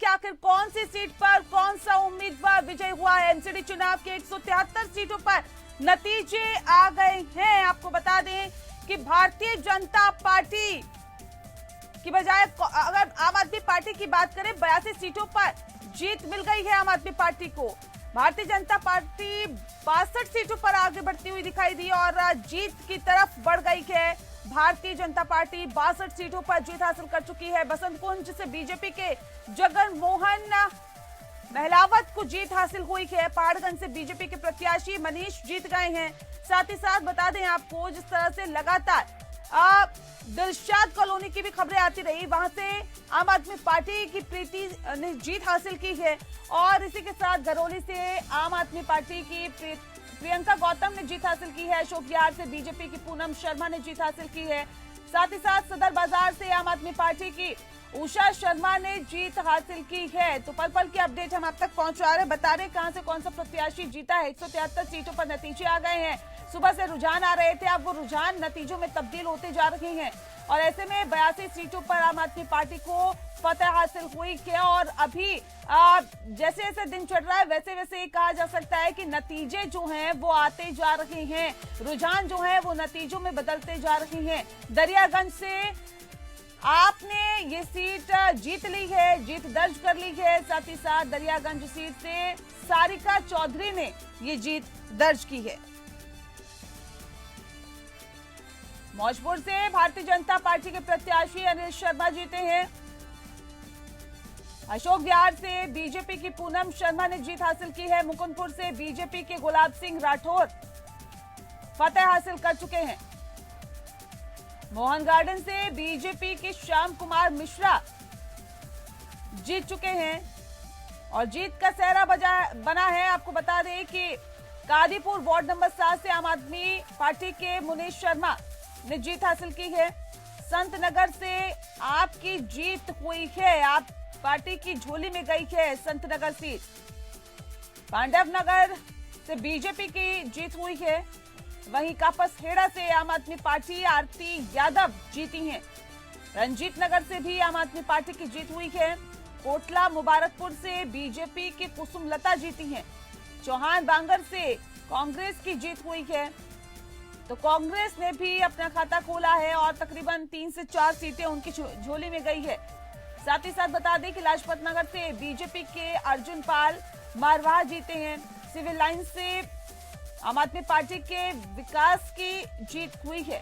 कि आखिर कौन सी सीट पर कौन सा उम्मीदवार विजय हुआ है। एमसीडी चुनाव के 173 सीटों पर नतीजे आ गए हैं। आपको बता दें कि भारतीय जनता पार्टी की बजाय अगर आम आदमी पार्टी की बात करें 82 सीटों पर जीत मिल गई है आम आदमी पार्टी को। भारतीय जनता पार्टी 62 सीटों पर आगे बढ़ती हुई दिखाई दी और जीत की तरफ बढ़ गई है। भारतीय जनता पार्टी 62 सीटों पर जीत हासिल कर चुकी है। बसंत कुंज से बीजेपी के जगन मोहन महलावत को जीत हासिल हुई है। पहाड़गंज से बीजेपी के प्रत्याशी मनीष जीत गए हैं। साथ ही साथ बता दें आपको, जिस तरह से लगातार दिलशाद कॉलोनी की भी खबरें आती रही, वहां से आम आदमी पार्टी की प्रीति ने जीत हासिल की है। और इसी के साथ गरौली से आम आदमी पार्टी की प्रियंका गौतम ने जीत हासिल की है। अशोक विहार से बीजेपी की पूनम शर्मा ने जीत हासिल की है। साथ ही साथ सदर बाजार से आम आदमी पार्टी की उषा शर्मा ने जीत हासिल की है। तो पल पल की अपडेट हम आप तक पहुंचा रहे, बता रहे कहां से कौन सा प्रत्याशी जीता है। 173 सीटों पर नतीजे आ गए हैं। सुबह से रुझान आ रहे थे, अब वो रुझान नतीजों में तब्दील होते जा रहे हैं और ऐसे में 82 सीटों पर आम आदमी पार्टी को फतह हासिल हुई है। और अभी जैसे जैसे दिन चढ़ रहा है वैसे वैसे कहा जा सकता है कि नतीजे जो हैं वो आते जा रहे हैं, रुझान जो है वो नतीजों में बदलते जा रहे हैं। दरियागंज से आपने ये सीट जीत ली है, जीत दर्ज कर ली है। साथ ही साथ दरियागंज सीट से सारिका चौधरी ने ये जीत दर्ज की है। मौजपुर से भारतीय जनता पार्टी के प्रत्याशी अनिल शर्मा जीते हैं। अशोक विहार से बीजेपी की पूनम शर्मा ने जीत हासिल की है। मुकुंदपुर से बीजेपी के गुलाब सिंह राठौर फतह हासिल कर चुके हैं। मोहन गार्डन से बीजेपी के श्याम कुमार मिश्रा जीत चुके हैं और जीत का सेहरा बना है। आपको बता दें कि कादीपुर वार्ड नंबर 7 से आम आदमी पार्टी के मुनीश शर्मा ने जीत हासिल की है। संत नगर से आपकी जीत हुई है, आप पार्टी की झोली में गई है संत नगर सीट। पांडव नगर से बीजेपी की जीत हुई है। वहीं कापसहेड़ा से आम आदमी पार्टी आरती यादव जीती हैं। रंजीत नगर से भी आम आदमी पार्टी की जीत हुई है। कोटला मुबारकपुर से बीजेपी की कुसुमलता जीती हैं। चौहान बांगर से कांग्रेस की जीत हुई है। तो कांग्रेस ने भी अपना खाता खोला है और तकरीबन 3 से 4 सीटें उनकी झोली में गई है। साथ ही साथ बता दें कि लाजपत नगर से बीजेपी के अर्जुन पाल मारवाह जीते हैं। सिविल लाइन से आम आदमी पार्टी के विकास की जीत हुई है।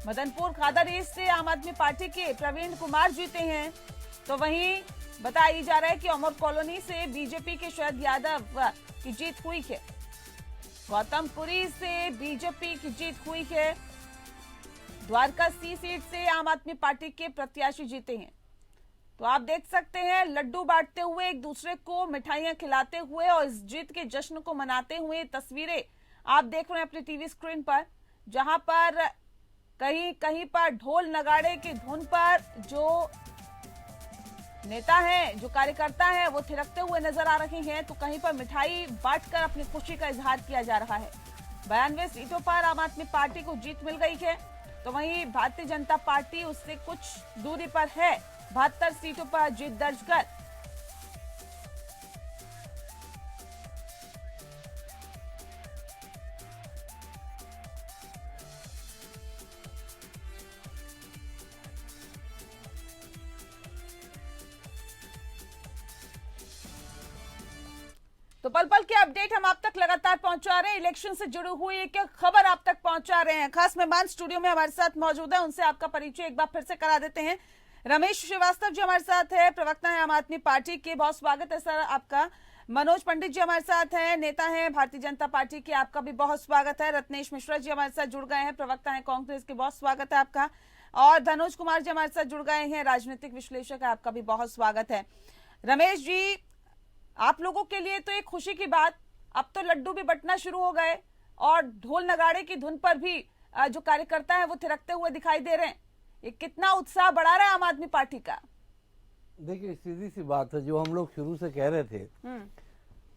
मदनपुर खादर ईस्ट से आम आदमी पार्टी के प्रवीण कुमार जीते हैं। तो वहीं बताया जा रहा है कि अमर कॉलोनी से बीजेपी के शरद यादव की जीत हुई है। गौतमपुरी से बीजेपी की जीत हुई है। द्वारका सी सीट से आम आदमी पार्टी के प्रत्याशी जीते हैं। तो आप देख सकते हैं लड्डू बांटते हुए, एक दूसरे को मिठाइयां खिलाते हुए और इस जीत के जश्न को मनाते हुए तस्वीरें आप देख रहे हैं अपनी टीवी स्क्रीन पर, जहां पर कहीं कहीं पर ढोल नगाड़े की धुन पर जो नेता हैं, जो कार्यकर्ता हैं, वो थिरकते हुए नजर आ रहे हैं। तो कहीं पर मिठाई बांटकर अपनी खुशी का इजहार किया जा रहा है। 92 सीटों पर आम आदमी पार्टी को जीत मिल गई है। तो वहीं भारतीय जनता पार्टी उससे कुछ दूरी पर है, 72 सीटों पर जीत दर्ज कर। तो पल पल के अपडेट हम आप तक लगातार पहुंचा रहे हैं। इलेक्शन से जुड़ी हुई एक खबर आप तक पहुंचा रहे हैं। खास मेहमान स्टूडियो में हमारे साथ मौजूद है, उनसे आपका परिचय एक बार फिर से करा देते हैं। रमेश श्रीवास्तव जी हमारे साथ है, प्रवक्ता है आम आदमी पार्टी के, बहुत स्वागत है सर आपका। मनोज पंडित जी हमारे साथ हैं, नेता हैं भारतीय जनता पार्टी के, आपका भी बहुत स्वागत है। रत्नेश मिश्रा जी हमारे साथ जुड़ गए हैं, प्रवक्ता है कांग्रेस के, बहुत स्वागत है आपका। और धनुष कुमार जी हमारे साथ जुड़ गए हैं, राजनीतिक विश्लेषक है, आपका भी बहुत स्वागत है। रमेश जी, आप लोगों के लिए तो एक खुशी की बात, अब तो लड्डू भी बंटना शुरू हो गए और ढोल नगाड़े की धुन पर भी जो कार्यकर्ता है वो थिरकते हुए दिखाई दे रहे हैं। ये कितना उत्साह बढ़ा रहा है आम आदमी पार्टी का? देखिए, सीधी सी बात है, जो हम लोग शुरू से कह रहे थे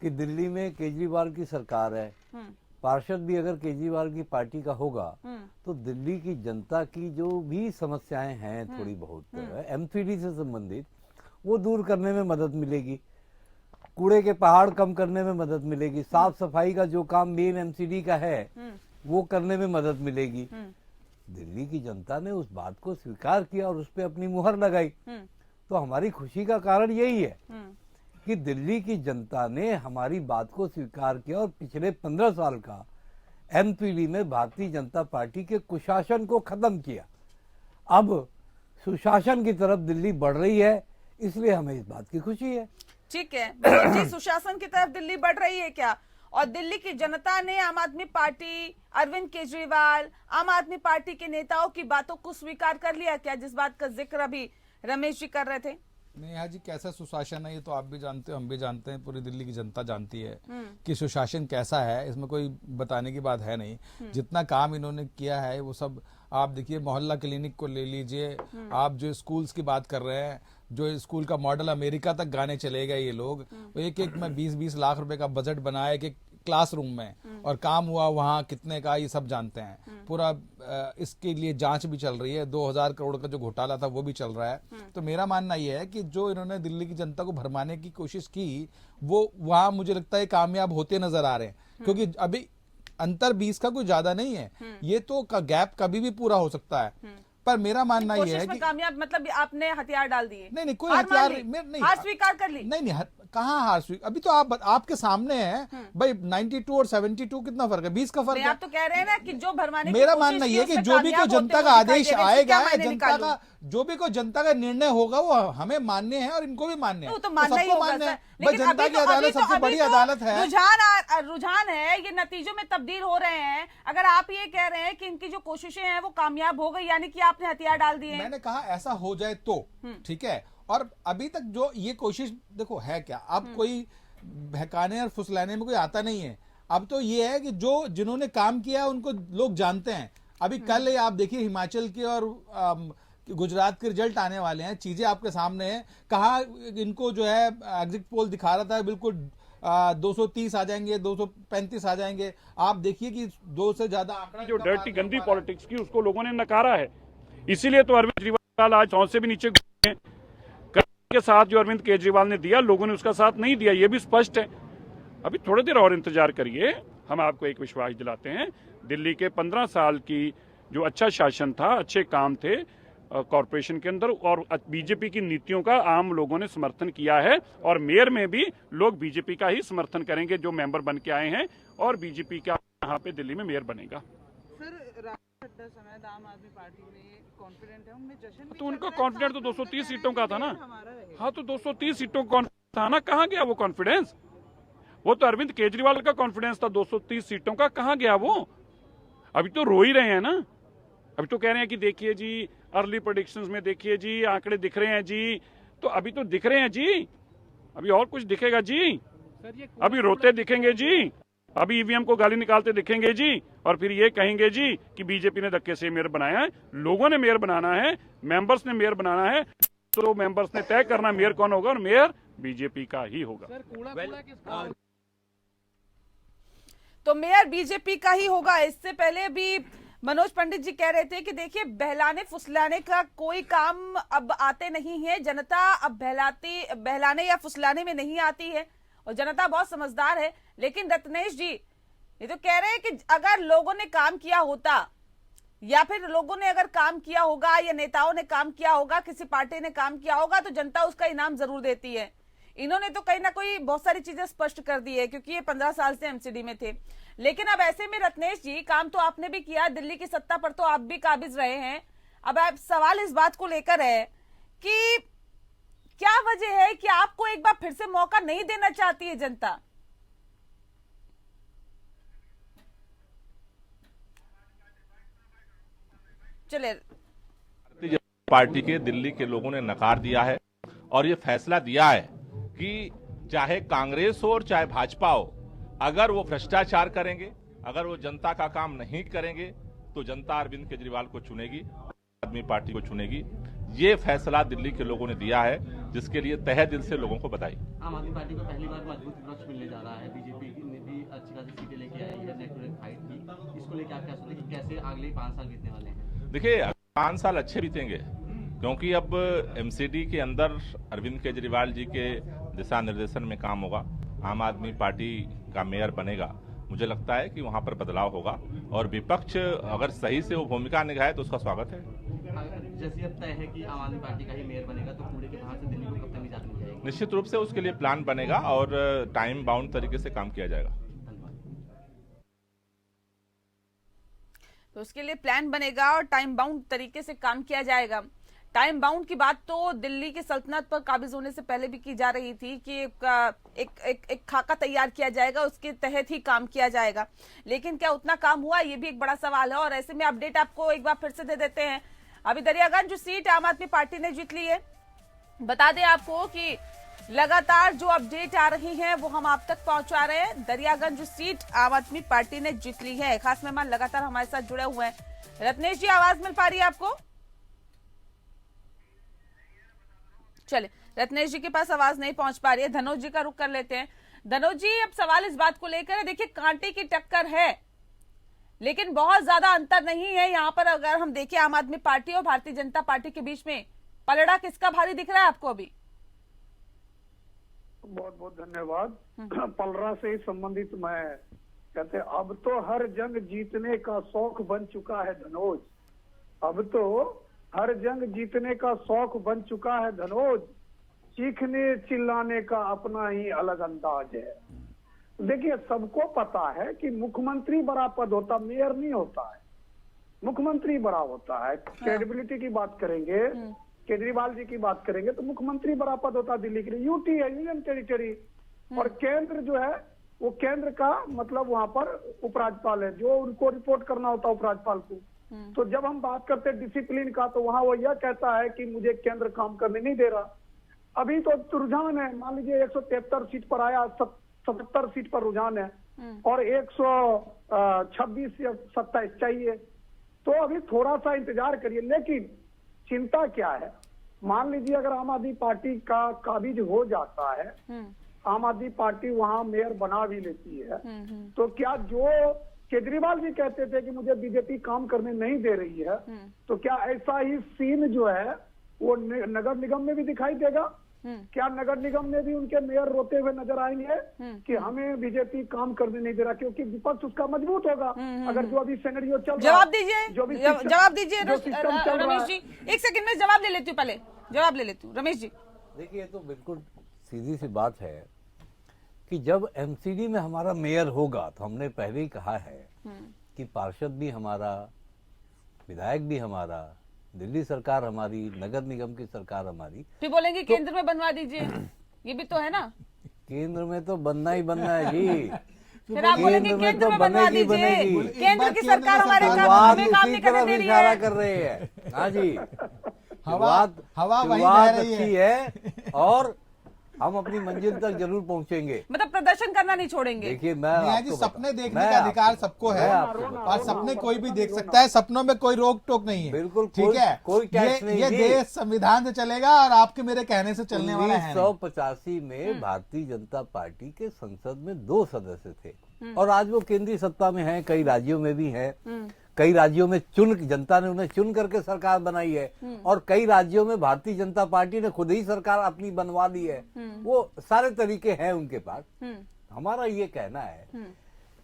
कि दिल्ली में केजरीवाल की सरकार है, पार्षद भी अगर केजरीवाल की पार्टी का होगा तो दिल्ली की जनता की जो भी समस्याएं हैं थोड़ी बहुत एमपीडी से संबंधित, वो दूर करने में मदद मिलेगी, कूड़े के पहाड़ कम करने में मदद मिलेगी, साफ सफाई का जो काम मेन एमसीडी का है वो करने में मदद मिलेगी। दिल्ली की जनता ने उस बात को स्वीकार किया और उस पर अपनी मुहर लगाई। तो हमारी खुशी का कारण यही है कि दिल्ली की जनता ने हमारी बात को स्वीकार किया और पिछले 15 साल का एमपीडी में भारतीय जनता पार्टी के कुशासन को खत्म किया। अब सुशासन की तरफ दिल्ली बढ़ रही है, इसलिए हमें इस बात की खुशी है। ठीक है मनोज जी, सुशासन की तरफ दिल्ली बढ़ रही है क्या? और दिल्ली की जनता ने आम आदमी पार्टी, अरविंद केजरीवाल, आम आदमी पार्टी के नेताओं की बातों को स्वीकार कर लिया क्या, जिस बात का जिक्र अभी रमेश जी कर रहे थे? नेहा जी, कैसा सुशासन है ये तो आप भी जानते हो, हम भी जानते हैं, पूरी दिल्ली की जनता जानती है कि सुशासन कैसा है। इसमें कोई बताने की बात है नहीं। जितना काम इन्होंने किया है वो सब आप देखिए, मोहल्ला क्लिनिक को ले लीजिए, आप जो स्कूल्स की बात कर रहे हैं, जो स्कूल का मॉडल अमेरिका तक गाने चले गए ये लोग। एक एक में 20-20 लाख रुपए का बजट बनाया एक क्लासरूम में, और काम हुआ वहाँ कितने का ये सब जानते हैं। पूरा इसके लिए जांच भी चल रही है, 2000 करोड़ का जो घोटाला था वो भी चल रहा है। तो मेरा मानना ये है कि जो इन्होंने दिल्ली की जनता को भरमाने की कोशिश की वो वहाँ मुझे लगता है कामयाब होते नजर आ रहे हैं, क्योंकि अभी अंतर 20 का कोई ज्यादा नहीं है। ये तो गैप कभी भी पूरा हो सकता है। पर मेरा मानना ये है कि कामयाब मतलब आपने हथियार डाल दिए? नहीं, कोई हथियार नहीं, हार स्वीकार कर ली? नहीं, कहाँ हार स्वीकार? अभी तो आपके सामने है भाई, 92 और 72 कितना फर्क है? 20 का फर्क है। आप तो कह रहे हैं ना कि जो भरमाने मेरा मानना ये है कि जो भी कोई जनता का आदेश आएगा, जनता का जो भी कोई जनता का निर्णय होगा वो हमें मान्य है और इनको भी मान्य है। तो मानना ही होगा सर। लेकिन जनता की अदालत सबसे बड़ी अदालत है। रुझान है, ये नतीजों में तब्दील हो रहे हैं। अगर आप ये कह रहे हैं कि इनकी जो कोशिशें हैं वो कामयाब हो गई, यानी कि आपने हथियार डाल दिए। मैंने कहा ऐसा हो जाए तो ठीक है। और अभी तक जो ये कोशिश देखो है क्या, अब कोई बहकाने और फुसलाने में कोई आता नहीं है। अब तो ये है कि जो जिन्होंने काम किया उनको लोग जानते हैं। अभी कल आप देखिए हिमाचल के और गुजरात के रिजल्ट आने वाले हैं, चीजें आपके सामने हैं। कहा इनको जो है एग्जिट पोल दिखा रहा था बिल्कुल 230 आ जाएंगे, 235 आ जाएंगे। आप देखिए कि 2 से ज्यादा आंकड़ा जो डर्टी गंदी पॉलिटिक्स की उसको लोगों ने नकारा है। इसीलिए तो अरविंद केजरीवाल आज 100 से भी नीचे के साथ जो अरविंद केजरीवाल ने दिया, लोगों ने उसका साथ नहीं दिया, ये भी स्पष्ट है। अभी थोड़ी देर और इंतजार करिए, हम आपको एक विश्वास दिलाते हैं। दिल्ली के 15 साल की जो अच्छा शासन था, अच्छे काम थे कॉरपोरेशन के अंदर, और बीजेपी की नीतियों का आम लोगों ने समर्थन किया है। और मेयर में भी लोग बीजेपी का ही समर्थन करेंगे जो मेंबर बन के आए हैं, और बीजेपी का यहाँ पे दिल्ली में मेयर बनेगा। आम आदमी पार्टी में कॉन्फिडेंट है, उनमें जश्न तो उनका कॉन्फिडेंस तो 230 सीटों का था ना। हाँ, तो 230 सीटों का था ना, कहाँ गया वो कॉन्फिडेंस? वो तो अरविंद केजरीवाल का कॉन्फिडेंस था 230 सीटों का, कहाँ गया वो? अभी तो रो ही रहे हैं ना। अभी तो कह रहे हैं कि देखिए जी अर्ली प्रेडिक्शंस में देखिए जी आंकड़े दिख रहे हैं जी। तो अभी तो दिख रहे हैं जी, अभी और कुछ दिखेगा जी। अभी रोते दिखेंगे जी, अभी ईवीएम को गाली निकालते दिखेंगे जी, और फिर ये कहेंगे जी कि बीजेपी ने धक्के से मेयर बनाया है। लोगों ने मेयर बनाना है, मेंबर्स ने मेयर बनाना है, तो मेंबर्स ने तय करना मेयर कौन होगा, और मेयर बीजेपी का ही होगा। तो मेयर बीजेपी का ही होगा। इससे पहले भी मनोज पंडित जी कह रहे थे कि देखिए बहलाने फुसलाने का कोई काम अब आते नहीं है। जनता अब बहलाने या फुसलाने में नहीं आती है, और जनता बहुत समझदार है। लेकिन रत्नेश जी ये तो कह रहे हैं कि अगर लोगों ने काम किया होता, या फिर लोगों ने अगर काम किया होगा, या नेताओं ने काम किया होगा, किसी पार्टी ने काम किया होगा, तो जनता उसका इनाम जरूर देती है। इन्होंने तो कहीं ना कोई बहुत सारी चीजें स्पष्ट कर दी है, क्योंकि ये 15 साल से एमसीडी में थे। लेकिन अब ऐसे में रत्नेश जी काम तो आपने भी किया, दिल्ली की सत्ता पर तो आप भी काबिज रहे हैं। अब आप सवाल इस बात को लेकर है कि क्या वजह है कि आपको एक बार फिर से मौका नहीं देना चाहती है जनता? चले, भारतीय जनता पार्टी के दिल्ली के लोगों ने नकार दिया है, और ये फैसला दिया है कि चाहे कांग्रेस हो और चाहे भाजपा हो, अगर वो भ्रष्टाचार करेंगे, अगर वो जनता का काम नहीं करेंगे, तो जनता अरविंद केजरीवाल को चुनेगी, आम आदमी पार्टी को चुनेगी। ये फैसला दिल्ली के लोगों ने दिया है, जिसके लिए तहे दिल से लोगों को बधाई। आम आदमी पार्टी को पहली बार मजबूत विपक्ष मिलने जा रहा है। बीजेपी ने भी अच्छी खासी सीटें लेके आई है, नेट फाइट की। इसको लेकर आप क्या सोचते हैं कि कैसे अगले 5 साल बीतने वाले हैं? देखिए 5 साल अच्छे बीतेंगे, क्योंकि अब एमसीडी के अंदर अरविंद केजरीवाल जी के दिशा निर्देशन में काम होगा, आम आदमी पार्टी का मेयर बनेगा। मुझे लगता है कि वहां पर बदलाव होगा और विपक्ष अगर सही से वो भूमिका निभाए तो उसका स्वागत है। जैसे अब तय है कि आम आदमी पार्टी का ही मेयर बनेगा, तो कूड़े के बाहर से दिल्ली को कब तक इजाजत मिल जाएगी? निश्चित रूप से उसके लिए प्लान बनेगा और टाइम बाउंड तरीके से काम किया जाएगा। तो उसके लिए प्लान बनेगा और टाइम बाउंड तरीके से काम किया जाएगा। टाइम बाउंड की बात तो दिल्ली की सल्तनत पर काबिज होने से पहले भी की जा रही थी कि एक खाका तैयार किया जाएगा, उसके तहत ही काम किया जाएगा। लेकिन क्या उतना काम हुआ, ये भी एक बड़ा सवाल है। और ऐसे में अपडेट आपको एक बार फिर से दे देते हैं। अभी दरियागंज जो सीट आम आदमी पार्टी ने जीत ली है, बता दें आपको कि लगातार जो अपडेट आ रही है वो हम आप तक पहुंचा रहे हैं। दरियागंज सीट आम आदमी पार्टी ने जीत ली है। खास मेहमान लगातार हमारे साथ जुड़े हुए हैं। रत्नेश जी, आवाज मिल पा रही है आपको? चले, रत्नेश जी के पास आवाज नहीं पहुंच पा रही है। धनोज जी का रुख कर लेते हैं। धनोज जी, अब सवाल इस बात को लेकर है, देखिए कांटे की टक्कर है लेकिन बहुत ज्यादा अंतर नहीं है। यहाँ पर अगर हम देखें आम आदमी पार्टी और भारतीय जनता पार्टी के बीच में पलड़ा किसका भारी दिख रहा है आपको अभी? बहुत बहुत धन्यवाद। पलड़ा से ही संबंधित मैं कहते अब तो हर जंग जीतने का शौक बन चुका है धनोज। अब तो हर जंग जीतने का शौक बन चुका है धनोज। चीखने चिल्लाने का अपना ही अलग अंदाज है। देखिए, सबको पता है कि मुख्यमंत्री बड़ा पद होता, मेयर नहीं होता है। मुख्यमंत्री बड़ा होता है। क्रेडिबिलिटी की बात करेंगे, केजरीवाल जी की बात करेंगे तो मुख्यमंत्री बड़ा पद होता है दिल्ली के लिए। यूटी है, यूनियन टेरिटरी, और केंद्र जो है वो केंद्र का मतलब वहां पर उपराज्यपाल है, जो उनको रिपोर्ट करना होता है उपराज्यपाल को। तो जब हम बात करते हैं डिसिप्लिन का, तो वहां वो यह कहता है कि मुझे केंद्र काम करने नहीं दे रहा। अभी तो रुझान है, मान लीजिए 173 सीट पर आया, 77 सीट पर रुझान है और 126 या 27 चाहिए। तो अभी थोड़ा सा इंतजार करिए। लेकिन चिंता क्या है, मान लीजिए अगर आम आदमी पार्टी का काबिज हो जाता है, आम आदमी पार्टी वहां मेयर बना भी लेती है, तो क्या जो केजरीवाल जी कहते थे कि मुझे बीजेपी काम करने नहीं दे रही है, तो क्या ऐसा ही सीन जो है वो नगर निगम में भी दिखाई देगा? क्या नगर निगम में भी उनके मेयर रोते हुए नजर आएंगे कि हमें बीजेपी काम करने नहीं दे रहा? क्योंकि विपक्ष उसका मजबूत होगा। अगर जो अभी सिनेरियो चल रहा है, जवाब दीजिए, जो भी जवाब दीजिए सिस्टम रमेश जी। एक सेकंड में जवाब ले लेती हूँ, पहले जवाब ले लेती हूँ रमेश जी। देखिए, तो बिल्कुल सीधी सी बात है कि जब एमसीडी में हमारा मेयर होगा तो हमने पहले ही कहा है कि पार्षद भी हमारा, विधायक भी हमारा, दिल्ली सरकार हमारी, नगर निगम की सरकार हमारी। फिर बोलेंगे तो, केंद्र में बनवा दीजिए, ये भी तो है ना। केंद्र में तो बनना ही बनना है जी। फिर आप बोलेंगे केंद्र में बनवा दीजिए, केंद्र की सरकार हमारे काम नहीं करने दे रही इशारा है। कर रहे हैं। हाँ जी, हवा वही बह रही अच्छी है और हम अपनी मंजिल तक जरूर पहुंचेंगे। मतलब प्रदर्शन करना नहीं छोड़ेंगे। देखिए, मियां जी, सपने देखने का अधिकार सबको है और सपने कोई भी देख सकता है। सपनों में कोई रोक टोक नहीं है। बिल्कुल, ठीक है। कोई टैक्स नहीं। ये देश संविधान से चलेगा और आपके मेरे कहने से चलने वाला है। 1985 में भारतीय जनता पार्टी के संसद में 2 सदस्य थे और आज वो केंद्रीय सत्ता में हैं, कई राज्यों में भी हैं। कई राज्यों में जनता ने उन्हें चुन करके सरकार बनाई है और कई राज्यों में भारतीय जनता पार्टी ने खुद ही सरकार अपनी बनवा ली है। वो सारे तरीके हैं उनके पास। हमारा ये कहना है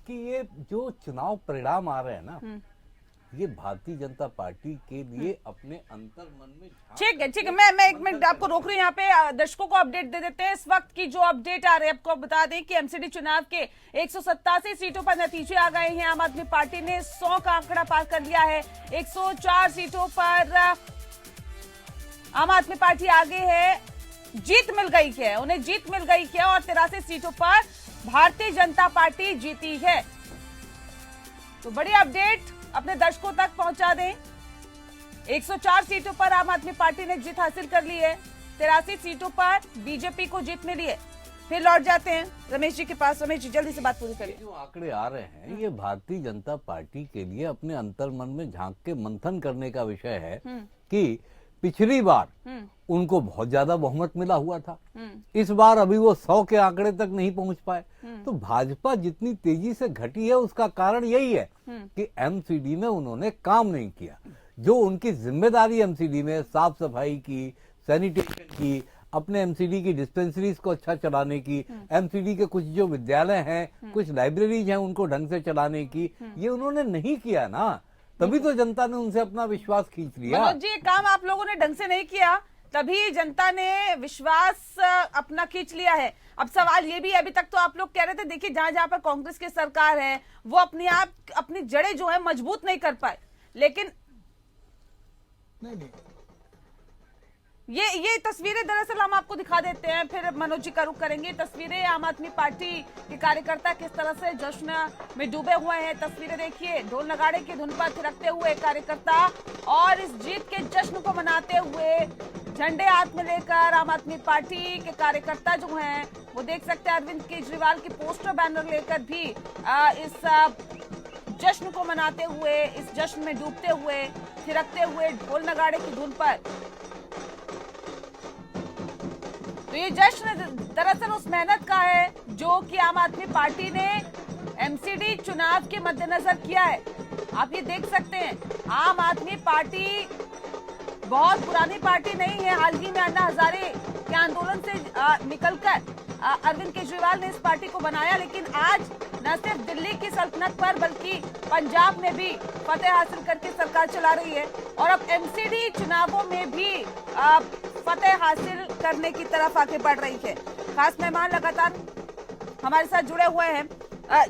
कि ये जो चुनाव परिणाम आ रहे हैं ना, ये भारतीय जनता पार्टी के लिए अपने अंतर मन में। ठीक है, मैं 1 मिनट आपको रोक रही हूँ। यहाँ पे दर्शकों को अपडेट दे देते हैं। इस वक्त की जो अपडेट आ रही है, आपको बता दें कि एमसीडी चुनाव के 187 सीटों पर नतीजे आ गए हैं। आम आदमी पार्टी ने 100 का आंकड़ा पार कर लिया है। 104 सीटों पर आम आदमी पार्टी आगे है, जीत मिल गई है, उन्हें जीत मिल गई है और 83 सीटों पर भारतीय जनता पार्टी जीती है। तो बड़ी अपडेट अपने दर्शकों तक पहुंचा दें। 104 सीटों पर आम आदमी पार्टी ने जीत हासिल कर ली है, 83 सीटों पर बीजेपी को जीत मिली है। फिर लौट जाते हैं रमेश जी के पास। रमेश जी, जल्दी से बात पूरी करिए। जो आंकड़े आ रहे हैं, ये भारतीय जनता पार्टी के लिए अपने अंतर मन में झांक के मंथन करने का विषय है कि पिछली बार उनको बहुत ज्यादा बहुमत मिला हुआ था, इस बार अभी वो 100 के आंकड़े तक नहीं पहुंच पाए। तो भाजपा जितनी तेजी से घटी है उसका कारण यही है कि एमसीडी में उन्होंने काम नहीं किया। जो उनकी जिम्मेदारी एमसीडी में साफ सफाई की, सैनिटेशन की, अपने एमसीडी की डिस्पेंसरीज को अच्छा चलाने की, एमसीडी के कुछ जो विद्यालय हैं, कुछ लाइब्रेरीज हैं, उनको ढंग से चलाने की, ये उन्होंने नहीं किया ना। तभी तो जनता ने उनसे अपना विश्वास खींच लिया। मनोज जी, ये काम आप लोगों ने ढंग से नहीं किया, तभी जनता ने विश्वास अपना खींच लिया है। अब सवाल ये भी है, अभी तक तो आप लोग कह रहे थे, देखिए जहां जहां पर कांग्रेस की सरकार है वो अपनी जड़ें जो है मजबूत नहीं कर पाए, लेकिन नहीं ये तस्वीरें दरअसल हम आपको दिखा देते हैं, फिर मनोज जी का रुख करेंगे। तस्वीरें आम आदमी पार्टी के कार्यकर्ता किस तरह से जश्न में डूबे हुए हैं। तस्वीरें देखिए, ढोल नगाड़े की धुन पर थिरकते हुए कार्यकर्ता और इस जीत के जश्न को मनाते हुए झंडे हाथ में लेकर आम आदमी पार्टी के कार्यकर्ता जो हैं वो देख सकते हैं अरविंद केजरीवाल की पोस्टर बैनर लेकर भी इस जश्न को मनाते हुए, इस जश्न में डूबते हुए, थिरकते हुए ढोल नगाड़े की धुन पर। तो ये जश्न दरअसल उस मेहनत का है जो कि आम आदमी पार्टी ने एमसीडी चुनाव के मद्देनजर किया है। आप ये देख सकते हैं, आम आदमी पार्टी बहुत पुरानी पार्टी नहीं है। हाल ही में अन्ना हजारे के आंदोलन से निकलकर अरविंद केजरीवाल ने इस पार्टी को बनाया, लेकिन आज न सिर्फ दिल्ली की सल्तनत पर बल्कि पंजाब में भी फतेह हासिल करके सरकार चला रही है और अब एमसीडी चुनावों में भी फतेह हासिल करने की तरफ आगे बढ़ रही है। खास मेहमान लगातार हमारे साथ जुड़े हुए हैं।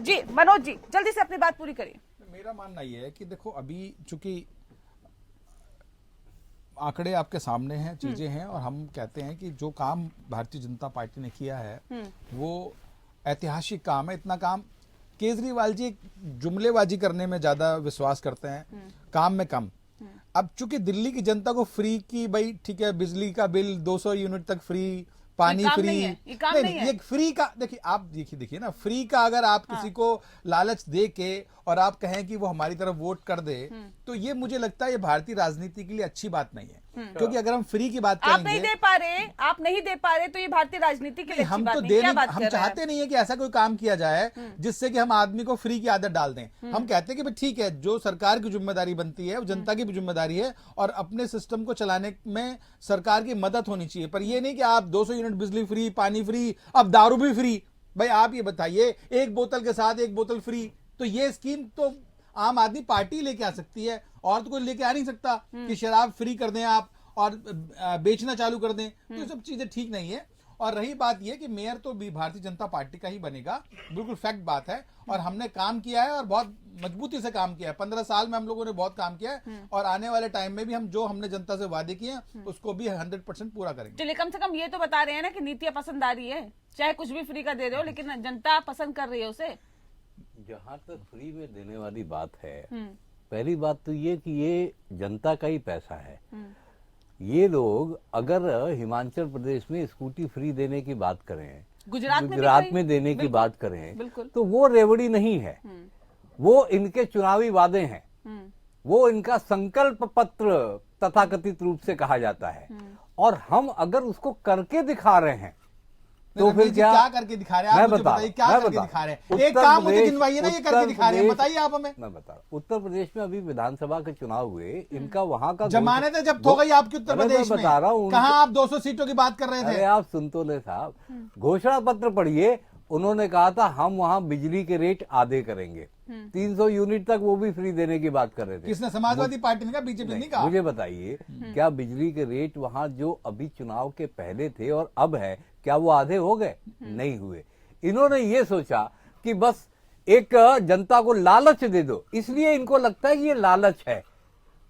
जी मनोज जी, जल्दी से अपनी बात पूरी करिए। मेरा मानना ये है कि देखो, अभी चूंकि आंकड़े आपके सामने हैं, चीजें हैं, और हम कहते हैं कि जो काम भारतीय जनता पार्टी ने किया है वो ऐतिहासिक काम है। इतना काम केजरीवाल जी जुमलेबाजी करने में ज्यादा विश्वास करते हैं, काम में कम। अब चूंकि दिल्ली की जनता को फ्री की, भाई ठीक है, बिजली का बिल 200 यूनिट तक फ्री, पानी फ्री, नहीं, ये फ्री का देखिए, आप देखिए ना, फ्री का अगर आप किसी को लालच दे के और आप कहें कि वो हमारी तरफ वोट कर दे, तो ये मुझे लगता है ये भारतीय राजनीति के लिए अच्छी बात नहीं है। क्योंकि अगर हम फ्री की बात करेंगे, आप नहीं दे पा रहे तो ये भारतीय राजनीति के लिए हम तो हम चाहते नहीं है कि ऐसा कोई काम किया जाए जिससे कि हम आदमी को फ्री की आदत डाल दें। हम कहते हैं कि भाई ठीक है, जो सरकार की जिम्मेदारी बनती है वो जनता की भी जिम्मेदारी है और अपने सिस्टम को चलाने में सरकार की मदद होनी चाहिए। पर ये नहीं कि आप 200 यूनिट बिजली फ्री, पानी फ्री, अब दारू भी फ्री। भाई आप ये बताइए, एक बोतल के साथ एक बोतल फ्री, तो ये स्कीम तो आम आदमी पार्टी लेके आ सकती है, और तो कोई लेके आ नहीं सकता कि शराब फ्री कर दें आप और बेचना चालू कर दें। तो ये सब चीजें ठीक नहीं है। और रही बात यह कि मेयर तो भी भारतीय जनता पार्टी का ही बनेगा, बिल्कुल फैक्ट बात है। और हमने काम किया है और बहुत मजबूती से काम किया है। 15 साल में हम लोगों ने बहुत काम किया है और आने वाले टाइम में भी हम जो हमने जनता से वादे किए हैं उसको भी 100% पूरा करेंगे। चलिए, कम से कम ये तो बता रहे हैं ना कि नीतियां पसंद आ रही है, चाहे कुछ भी फ्री का दे रहे हो, लेकिन जनता पसंद कर रही है उसे। जहां तक फ्री में देने वाली बात है, पहली बात तो ये कि ये जनता का ही पैसा है। ये लोग अगर हिमाचल प्रदेश में स्कूटी फ्री देने की बात करें, गुजरात में देने की बात करें, तो वो रेवड़ी नहीं है, वो इनके चुनावी वादे हैं, वो इनका संकल्प पत्र तथाकथित रूप से कहा जाता है। और हम अगर उसको करके दिखा रहे हैं तो फिर क्या करके दिखा रहे हैं? आप मुझे बताइए, क्या करके दिखा रहे हैं? एक काम मुझे गिनवाइए ना, ये करके दिखा रहे हैं, बताइए आप हमें। मैं बता रहा हूं, उत्तर प्रदेश में अभी विधानसभा के चुनाव हुए, इनका वहां का जमानत जब्त हो गई आपकी उत्तर प्रदेश में। बता रहा हूँ, कहाँ आप 200 सीटों की बात कर रहे थे? अरे आप सुन तो ले साहब, घोषणा पत्र पढ़िए। उन्होंने कहा था हम वहां बिजली के रेट आधे करेंगे, 300 यूनिट तक वो भी फ्री देने की बात कर रहे थे। किसने? समाजवादी पार्टी ने कहा, बीजेपी ने कहा। मुझे बताइए, क्या बिजली के रेट वहां जो अभी चुनाव के पहले थे और अब है, क्या वो आधे हो गए? नहीं हुए। इन्होंने ये सोचा कि बस एक जनता को लालच दे दो, इसलिए इनको लगता है कि ये लालच है।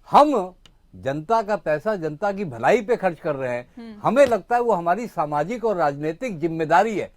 हम जनता का पैसा जनता की भलाई पे खर्च कर रहे हैं, हमें लगता है वो हमारी सामाजिक और राजनीतिक जिम्मेदारी है,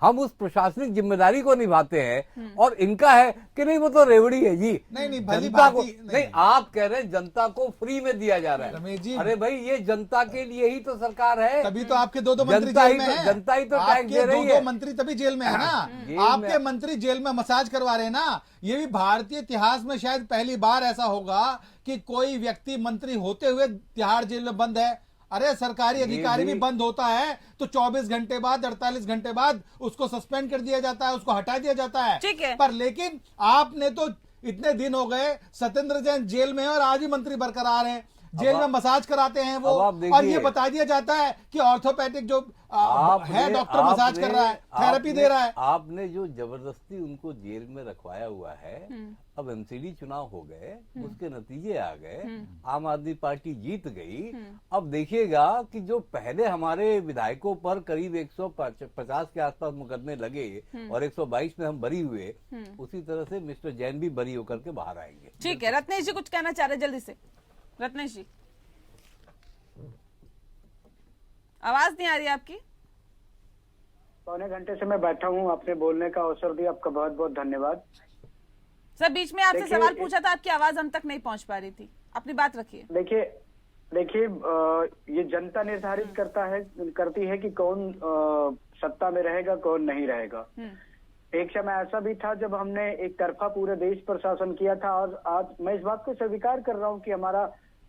हम उस प्रशासनिक जिम्मेदारी को निभाते हैं। और इनका है कि नहीं वो तो रेवड़ी है जी, नहीं जनता को नहीं, आप कह रहे हैं जनता को फ्री में दिया जा रहा है। रमेश जी, अरे भाई ये जनता के लिए ही तो सरकार है, तभी तो आपके दो मंत्री जेल में हैं। जनता ही तो टैक्स दे रही है। दो मंत्री तभी जेल में है ना, आपके मंत्री जेल में मसाज करवा रहे हैं ना। ये भी भारतीय इतिहास में शायद पहली बार ऐसा होगा कि कोई व्यक्ति मंत्री होते हुए तिहाड़ जेल में बंद है। अरे सरकारी अधिकारी भी बंद होता है तो 24 घंटे बाद, 48 घंटे बाद उसको सस्पेंड कर दिया जाता है, उसको हटा दिया जाता है। ठीक है। पर लेकिन आपने तो इतने दिन हो गए, सत्येंद्र जैन जेल में है और आज भी मंत्री बरकरार हैं, जेल में मसाज कराते हैं वो, और ये बता दिया जाता है कि ऑर्थोपेडिक जो है डॉक्टर मसाज कर रहा है, थेरेपी दे रहा है। आपने जो जबरदस्ती उनको जेल में रखवाया हुआ है, अब एमसीडी चुनाव हो गए, उसके नतीजे आ गए, आम आदमी पार्टी जीत गई। अब देखिएगा कि जो पहले हमारे विधायकों पर करीब 150 के आसपास मुकदमे लगे और 122 में हम बरी हुए, उसी तरह से मिस्टर जैन भी बरी होकर के बाहर आएंगे। ठीक है, रत्नेश जी कुछ कहना चाह रहे जल्दी से। रत्नेश जी आवाज नहीं आ रही आपकी। पौने घंटे से मैं बैठा हूँ, आपने बोलने का अवसर दिया, आपका बहुत बहुत धन्यवाद। सर बीच में आपसे सवाल पूछा था, आपकी आवाज हम तक नहीं पहुंच पा रही थी, अपनी बात रखिए। देखिए ये जनता निर्धारित करती है कि कौन सत्ता में रहेगा, कौन नहीं रहेगा। एक समय ऐसा भी था जब हमने एक तरफा पूरे देश पर शासन किया था, और आज मैं इस बात को स्वीकार कर रहा हूँ कि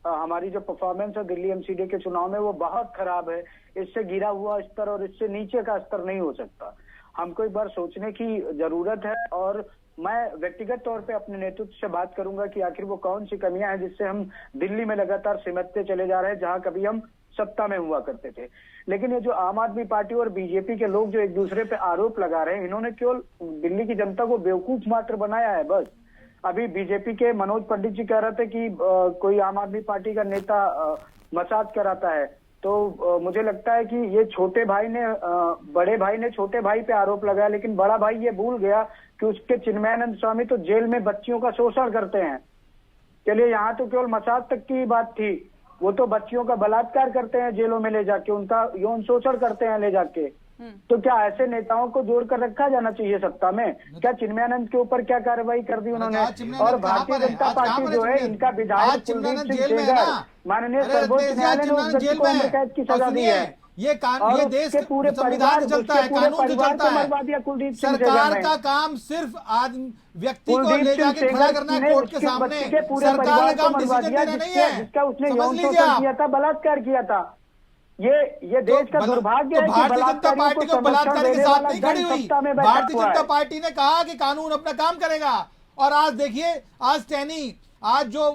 हमारी जो परफॉर्मेंस है दिल्ली एमसीडी के चुनाव में वो बहुत खराब है। इससे गिरा हुआ स्तर और इससे नीचे का स्तर नहीं हो सकता। हमको एक बार सोचने की जरूरत है, और मैं व्यक्तिगत तौर पे अपने नेतृत्व से बात करूंगा कि आखिर वो कौन सी कमियां हैं जिससे हम दिल्ली में लगातार सिमटते चले जा रहे हैं, जहां कभी हम सत्ता में हुआ करते थे। लेकिन ये जो आम आदमी पार्टी और बीजेपी के लोग जो एक दूसरे पे आरोप लगा रहे हैं, इन्होंने केवल दिल्ली की जनता को बेवकूफ मात्र बनाया है बस। अभी बीजेपी के मनोज पंडित जी कह रहे थे कि कोई आम आदमी पार्टी का नेता मसाज कराता है, तो मुझे लगता है कि ये छोटे भाई ने बड़े भाई ने छोटे भाई पे आरोप लगाया, लेकिन बड़ा भाई ये भूल गया कि उसके चिन्मयानंद स्वामी तो जेल में बच्चियों का शोषण करते हैं। चलिए यहाँ तो केवल मसाज तक की बात थी, वो तो बच्चियों का बलात्कार करते हैं जेलों में ले जाके, उनका यौन शोषण करते हैं ले जाके। तो क्या ऐसे नेताओं को जोड़कर रखा जाना चाहिए सत्ता में? क्या चिन्मयानंद के ऊपर क्या कार्रवाई कर दी उन्होंने? और भारतीय जनता पार्टी जो है, इनका विधायक कुलदीप सिंह सेंगर माननीय सर्वोच्च न्यायालय ने उस व्यक्ति को उम्र कैद की सजा दी है। ये देश के पूरे परिवार चलता है, कानून चलता है। कुलदीप सरकार का काम सिर्फ व्यक्ति को ले जाके खड़ा करना है कोर्ट के सामने। सरकार का काम डिसीजन देना नहीं है, जिसका उसने समझ यौन लीजिए शोषण किया था, बलात्कार किया था। ये देश का दुर्भाग्य है कि भारतीय जनता पार्टी को बलात्कार के साथ नहीं खड़ी हुई। भारतीय जनता है। पार्टी ने कहा कि कानून अपना काम करेगा, और आज देखिए, आज जो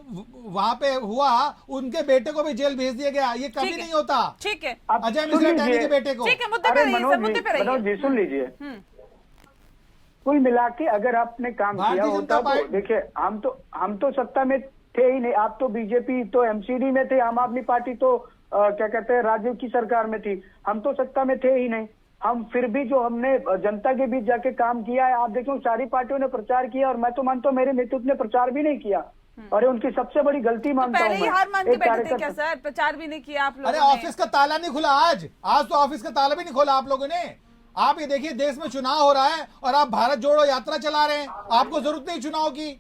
वहां पे हुआ, उनके बेटे को भी जेल भेज दिया गया। ये कभी नहीं होता। ठीक है, अजय मिश्रा टैनी के बेटे को। ठीक है, मुद्दे पे रहिए, मुद्दे पे रहिए। मनोज जी सुन लीजिए, कुल मिला के अगर आपने काम किया होता तो देखिए, हम तो सत्ता में थे ही नहीं। आप तो बीजेपी तो एमसीडी में थे, आम आदमी पार्टी तो क्या कहते हैं राजीव की सरकार में थी। हम तो सत्ता में थे ही नहीं। हम फिर भी जो हमने जनता के बीच जाके काम किया है, आप देखो सारी पार्टियों ने प्रचार किया, और मैं तो मानता हूँ मेरे नेतृत्व ने प्रचार भी नहीं किया, और उनकी सबसे बड़ी गलती मानता हूँ। पहले ही हार मान के बैठे थे क्या सर? प्रचार भी नहीं किया आप लोगों ने। अरे ऑफिस का ताला नहीं खुला आज तो ऑफिस का ताला भी नहीं खोला आप लोगों ने। आप ये देखिए, देश में चुनाव हो रहा है और आप भारत जोड़ो यात्रा चला रहे हैं। आपको जरूरत नहीं चुनाव की।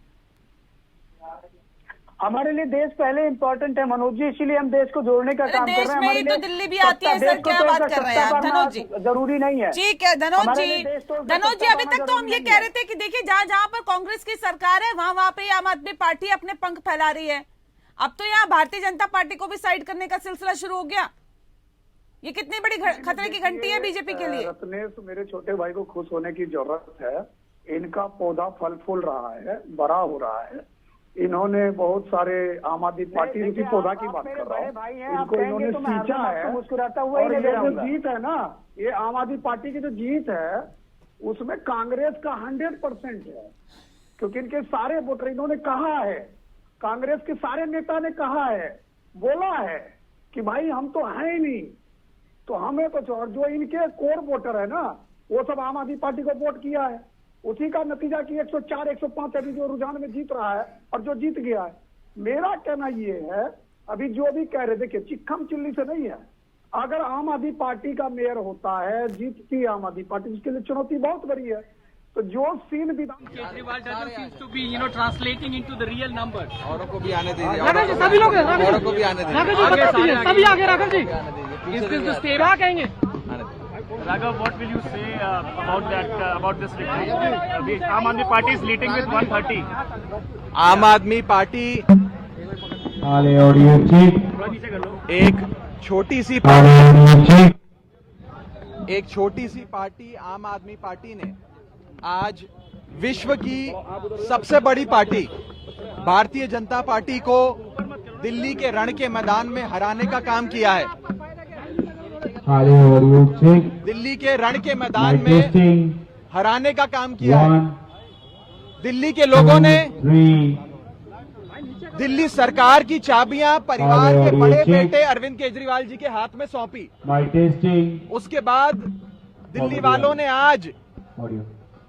हमारे लिए देश पहले इम्पोर्टेंट है मनोज जी, इसीलिए हम देश को जोड़ने का काम कर रहे हैं। हमारे लिए तो दिल्ली भी आती है सर, क्या बात कर रहे हैं आप धनोज जी? जरूरी नहीं है। ठीक है धनोज जी, अभी तक तो हम ये कह रहे थे कि देखिए, जहां पर कांग्रेस की सरकार है, वहां पे आम आदमी पार्टी अपने पंख फैला रही है। अब तो यहाँ भारतीय जनता पार्टी को भी साइड करने का सिलसिला शुरू हो गया। ये कितनी बड़ी खतरे की घंटी है बीजेपी के लिए। रत्नेश, मेरे छोटे भाई को खुश होने की जरूरत है। इनका पौधा फल फूल रहा है, बड़ा हो रहा है। इन्होंने बहुत सारे आम आदमी पार्टी उसी पौधा की बात कर रहा हूँ, इनको इन्होंने सींचा है। मुस्कुराता हुआ और ये जो जीत है ना, ये आम आदमी पार्टी की जो जीत है, उसमें कांग्रेस का 100% है, क्योंकि इनके सारे वोटर, इन्होंने कहा है, कांग्रेस के सारे नेता ने कहा है, बोला है कि भाई हम तो हैं ही नहीं, तो हमें कुछ और। जो इनके कोर वोटर है ना, वो सब आम आदमी पार्टी को वोट किया है। उसी का नतीजा कि 104, 105 अभी जो रुझान में जीत रहा है और जो जीत गया है। मेरा कहना ये है, अभी जो भी कह रहे, देखिए चिक्खम चिल्ली से नहीं है। अगर आम आदमी पार्टी का मेयर होता है, जीतती है आम आदमी पार्टी, उसके लिए चुनौती बहुत बड़ी है। तो जो सीन विधान Kejriwal doesn't seem to be translating into the real numbers. औरों को भी आने दीजिए, राघव जी सभी लोग औरों को भी आने दीजिए, सभी आगे Raghav ji. Is this the state? क्या कहेंगे? Raghav, what will you say about that, about this victory? The Aam Aadmi Party is leading with 130. आम आदमी पार्टी एक छोटी सी पार्टी आम आदमी पार्टी ने आज विश्व की सबसे बड़ी पार्टी भारतीय जनता पार्टी को दिल्ली के रण के मैदान में हराने का काम किया है। दिल्ली के रण के मैदान में हराने का काम किया है। दिल्ली के लोगों ने दिल्ली सरकार की चाबियां परिवार के बड़े बेटे अरविंद केजरीवाल जी के हाथ में सौंपी। उसके बाद दिल्ली वालों ने आज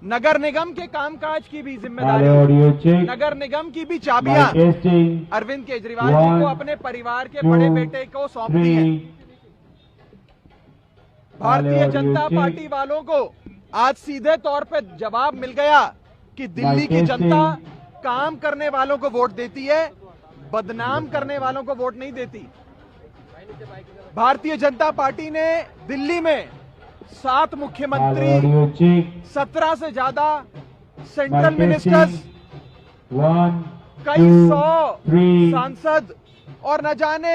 नगर निगम के कामकाज की भी जिम्मेदारी, नगर निगम की भी चाबियां अरविंद केजरीवाल जी को अपने परिवार के बड़े बेटे को सौंप दी है। भारतीय जनता पार्टी वालों को आज सीधे तौर पे जवाब मिल गया कि दिल्ली की जनता काम करने वालों को वोट देती है, बदनाम करने वालों को वोट नहीं देती। भारतीय जनता पार्टी ने दिल्ली में 7 मुख्यमंत्री, 17 से ज्यादा सेंट्रल मिनिस्टर्स, कई 100 सांसद और न जाने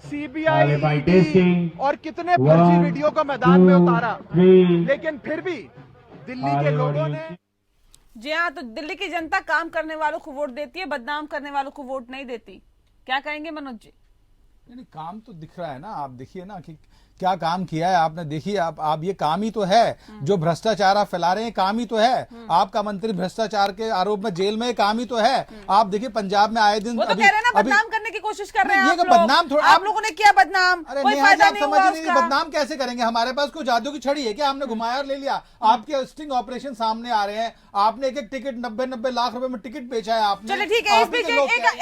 सीबीआई, ईडी और कितने फर्जी वीडियो को मैदान में उतारा, लेकिन फिर भी दिल्ली के लोगों ने। जी हाँ, तो दिल्ली की जनता काम करने वालों को वोट देती है, बदनाम करने वालों को वोट नहीं देती। क्या कहेंगे मनोज जी? नहीं, काम तो दिख रहा है ना, आप देखिए ना कि क्या काम किया है आपने। देखिए आप ये काम ही तो है जो भ्रष्टाचार आप फैला रहे हैं, काम ही तो है। आपका मंत्री भ्रष्टाचार के आरोप में जेल में, काम ही तो है। आप देखिए पंजाब में आए दिन वो तो कह रहे हैं ना, बदनाम करने की कोशिश कर रहे हैं आप लोग। बदनाम थोड़ा आप लोगों ने किया बदनाम, अरे कोई फायदा नहीं हुआ उसका। बदनाम कैसे करेंगे? हमारे पास कोई जादू की छड़ी है क्या? हमने घुमाया और ले लिया। आपके स्टिंग ऑपरेशन सामने आ रहे हैं। आपने एक टिकट 90 लाख रुपए में टिकट बेचा है आपने। चलिए ठीक है, इस बीच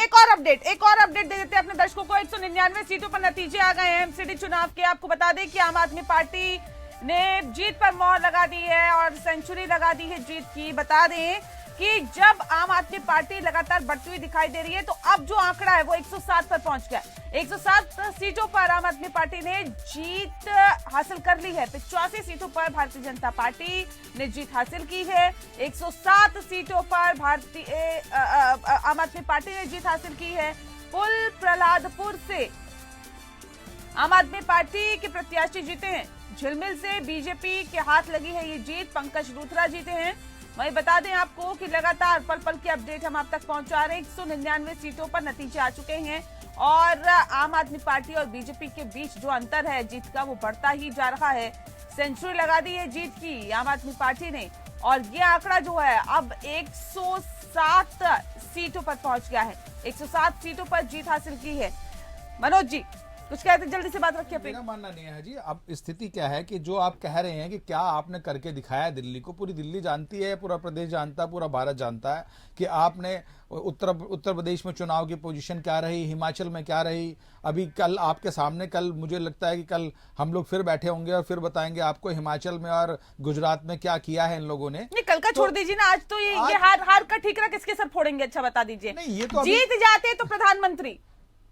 एक और अपडेट दे देते हैं अपने दर्शकों को। 199 सीटों पर नतीजे आ गए हैं एमसीडी चुनाव के। आपको बता दें कि आम आदमी पार्टी ने जीत पर मोहर लगा दी है और सेंचुरी लगा दी है जीत की। बता दें कि जब आम आदमी पार्टी लगातार बढ़ती हुई दिखाई दे रही है, तो अब जो आंकड़ा है वो 107 पर पहुंच गया। 107 सीटों पर आम आदमी पार्टी ने जीत हासिल कर ली है। 85 सीटों पर भारतीय जनता पार्टी ने जीत हासिल की है। 107 सीटों पर आम आदमी पार्टी ने जीत हासिल की है। कुल प्रहलादपुर से आम आदमी पार्टी के प्रत्याशी जीते हैं। झिलमिल से बीजेपी के हाथ लगी है ये जीत, पंकज रूथरा जीते हैं। वहीं बता दें आपको कि लगातार पल पल की अपडेट हम आप तक पहुंचा रहे हैं। 199 सीटों पर नतीजे आ चुके हैं और आम आदमी पार्टी और बीजेपी के बीच जो अंतर है जीत का, वो बढ़ता ही जा रहा है। सेंचुरी लगा दी है जीत की आम आदमी पार्टी ने और ये आंकड़ा जो है अब 107 सीटों पर पहुंच गया है। 107 सीटों पर जीत हासिल की है। मनोज जी कुछ कहते, जल्दी से बात रखिए। मेरा मानना नहीं है जी। अब स्थिति क्या है कि जो आप कह रहे हैं कि क्या आपने करके दिखाया दिल्ली को, पूरी दिल्ली जानती है, पूरा प्रदेश जानता है, पूरा भारत जानता है कि आपने उत्तर प्रदेश में चुनाव की पोजीशन क्या रही, हिमाचल में क्या रही। अभी कल आपके सामने, कल मुझे लगता है कि कल हम लोग फिर बैठे होंगे और फिर बताएंगे आपको हिमाचल में और गुजरात में क्या किया है इन लोगों ने। नहीं, कल का छोड़ दीजिए ना, आज तो ये हार का ठीकरा किसके सर फोड़ेंगे? अच्छा बता दीजिए। नहीं, ये तो जीत जाते तो प्रधानमंत्री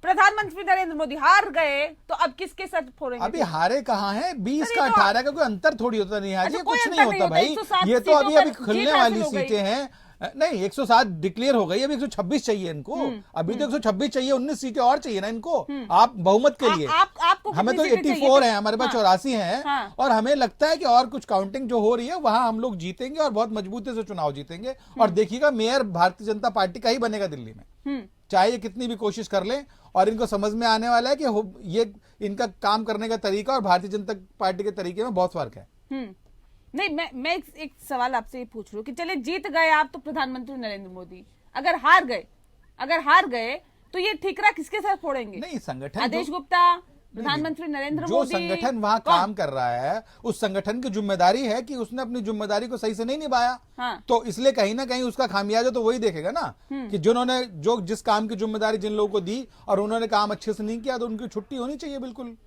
नरेंद्र मोदी, हार गए तो अब किसके सर फोड़ेंगे? अभी हारे कहाँ हैं? 20 का 18 का कोई अंतर थोड़ी होता नहीं है जी। कुछ नहीं होता भाई, 107 ये तो अभी खुलने वाली हो गई। सीटें हैं। नहीं, 107 डिक्लेयर हो गई, अभी 126 चाहिए इनको। अभी तो 126 चाहिए, 19 सीटें और चाहिए ना इनको। आप बहुमत के लिए आपको हमें तो 84 है, हमारे पास 84 हैं और हमें लगता है कि और कुछ काउंटिंग जो हो रही है वहां हम लोग जीतेंगे और बहुत मजबूती से चुनाव जीतेंगे। और देखिएगा मेयर भारतीय जनता पार्टी का ही बनेगा दिल्ली में, चाहे ये कितनी भी कोशिश कर लें। और इनको समझ में आने वाला है कि ये इनका काम करने का तरीका और भारतीय जनता पार्टी के तरीके में बहुत फर्क है। नहीं, मैं एक सवाल आपसे पूछ रही हूँ कि चले जीत गए आप तो प्रधानमंत्री नरेंद्र मोदी, अगर हार गए तो ये ठीकरा किसके साथ फोड़ेंगे? नहीं, संगठन आदेश गुप्ता, प्रधानमंत्री नरेंद्र मोदी, जो संगठन वहां काम कर रहा है उस संगठन की जिम्मेदारी है कि उसने अपनी जिम्मेदारी को सही से नहीं निभाया। हाँ। तो इसलिए कहीं ना कहीं उसका खामियाजा तो वही देखेगा ना कि जिन्होंने जिस काम की जिम्मेदारी जिन लोगों को दी और उन्होंने काम अच्छे से नहीं किया तो उनकी छुट्टी होनी चाहिए बिल्कुल।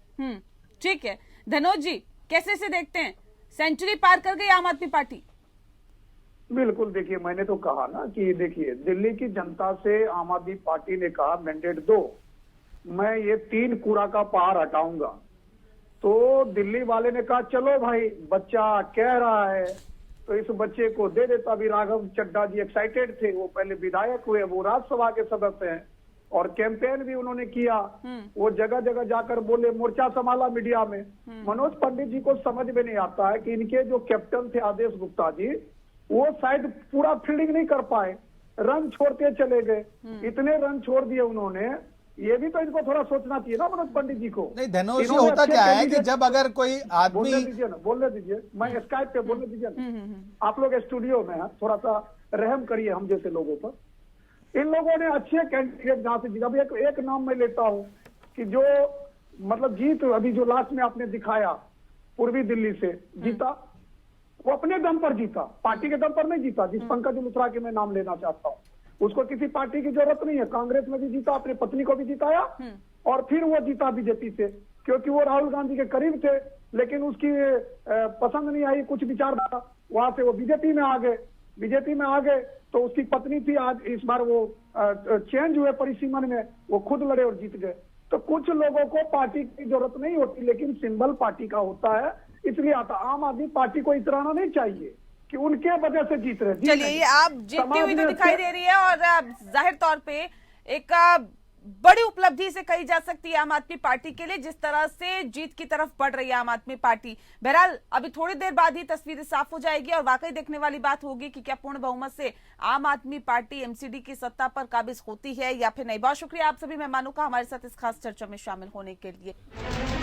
ठीक है। धनोज जी कैसे से देखते हैं, सेंचुरी पार कर गई आम आदमी पार्टी? बिल्कुल, देखिए मैंने तो कहा ना कि देखिए दिल्ली की जनता से आम आदमी पार्टी ने कहा मैंडेट दो, मैं ये 3 कूड़ा का पहाड़ हटाऊंगा। तो दिल्ली वाले ने कहा चलो भाई, बच्चा कह रहा है तो इस बच्चे को दे देता। अभी राघव चड्ढा जी एक्साइटेड थे, वो पहले विधायक हुए, वो राज्यसभा के सदस्य हैं और कैंपेन भी उन्होंने किया। वो जगह जगह जाकर बोले, मोर्चा संभाला मीडिया में। मनोज पंडित जी को समझ में नहीं आता है कि इनके जो कैप्टन थे आदेश गुप्ता जी, वो शायद पूरा फील्डिंग नहीं कर पाए, रन छोड़ते चले गए। इतने रन छोड़ दिए उन्होंने, ये भी तो इनको थोड़ा सोचना चाहिए ना मनोज पंडित जी को। नहीं धनोज जी, इन्होंने होता अच्छे क्या है कि कैंडिडेट- जब अगर कोई आदमी बोलने दीजिए, मैं स्काइप पे बोलने दीजिए ना। आप लोग स्टूडियो में हैं, थोड़ा सा रहम करिए हम जैसे लोगों पर। इन लोगों ने अच्छे कैंडिडेट जहां से जीता, अभी एक नाम मैं लेता हूं कि जो मतलब जीत अभी जो लास्ट में आपने दिखाया पूर्वी दिल्ली से जीता, वो अपने दम पर जीता, पार्टी के दम पर नहीं जीता। जिस पंकज लुथरा के मैं नाम लेना चाहता हूँ, उसको किसी पार्टी की जरूरत नहीं है, कांग्रेस में भी जीता, अपनी पत्नी को भी जिताया और फिर वो जीता बीजेपी से, क्योंकि वो राहुल गांधी के करीब थे, लेकिन उसकी पसंद नहीं आई कुछ विचारधारा, वहां से वो बीजेपी में आ गए। बीजेपी में आ गए तो उसकी पत्नी थी, आज इस बार वो चेंज हुए परिसीमन में, वो खुद लड़े और जीत गए। तो कुछ लोगों को पार्टी की जरूरत नहीं होती, लेकिन सिंबल पार्टी का होता है, इसलिए आता। आम आदमी पार्टी को इतराना नहीं चाहिए कि उनके वजह से जीत रहे। चलिए, ये आप जीतती हुई तो दिखाई दे रही है और जाहिर तौर पे एक बड़ी उपलब्धि से कही जा सकती है आम आदमी पार्टी के लिए, जिस तरह से जीत की तरफ बढ़ रही है आम आदमी पार्टी। बहरहाल अभी थोड़ी देर बाद ही तस्वीरें साफ हो जाएगी और वाकई देखने वाली बात होगी कि क्या पूर्ण बहुमत से आम आदमी पार्टी एमसीडी की सत्ता पर काबिज होती है या फिर नहीं। बहुत शुक्रिया आप सभी मेहमानों का हमारे साथ इस खास चर्चा में शामिल होने के लिए।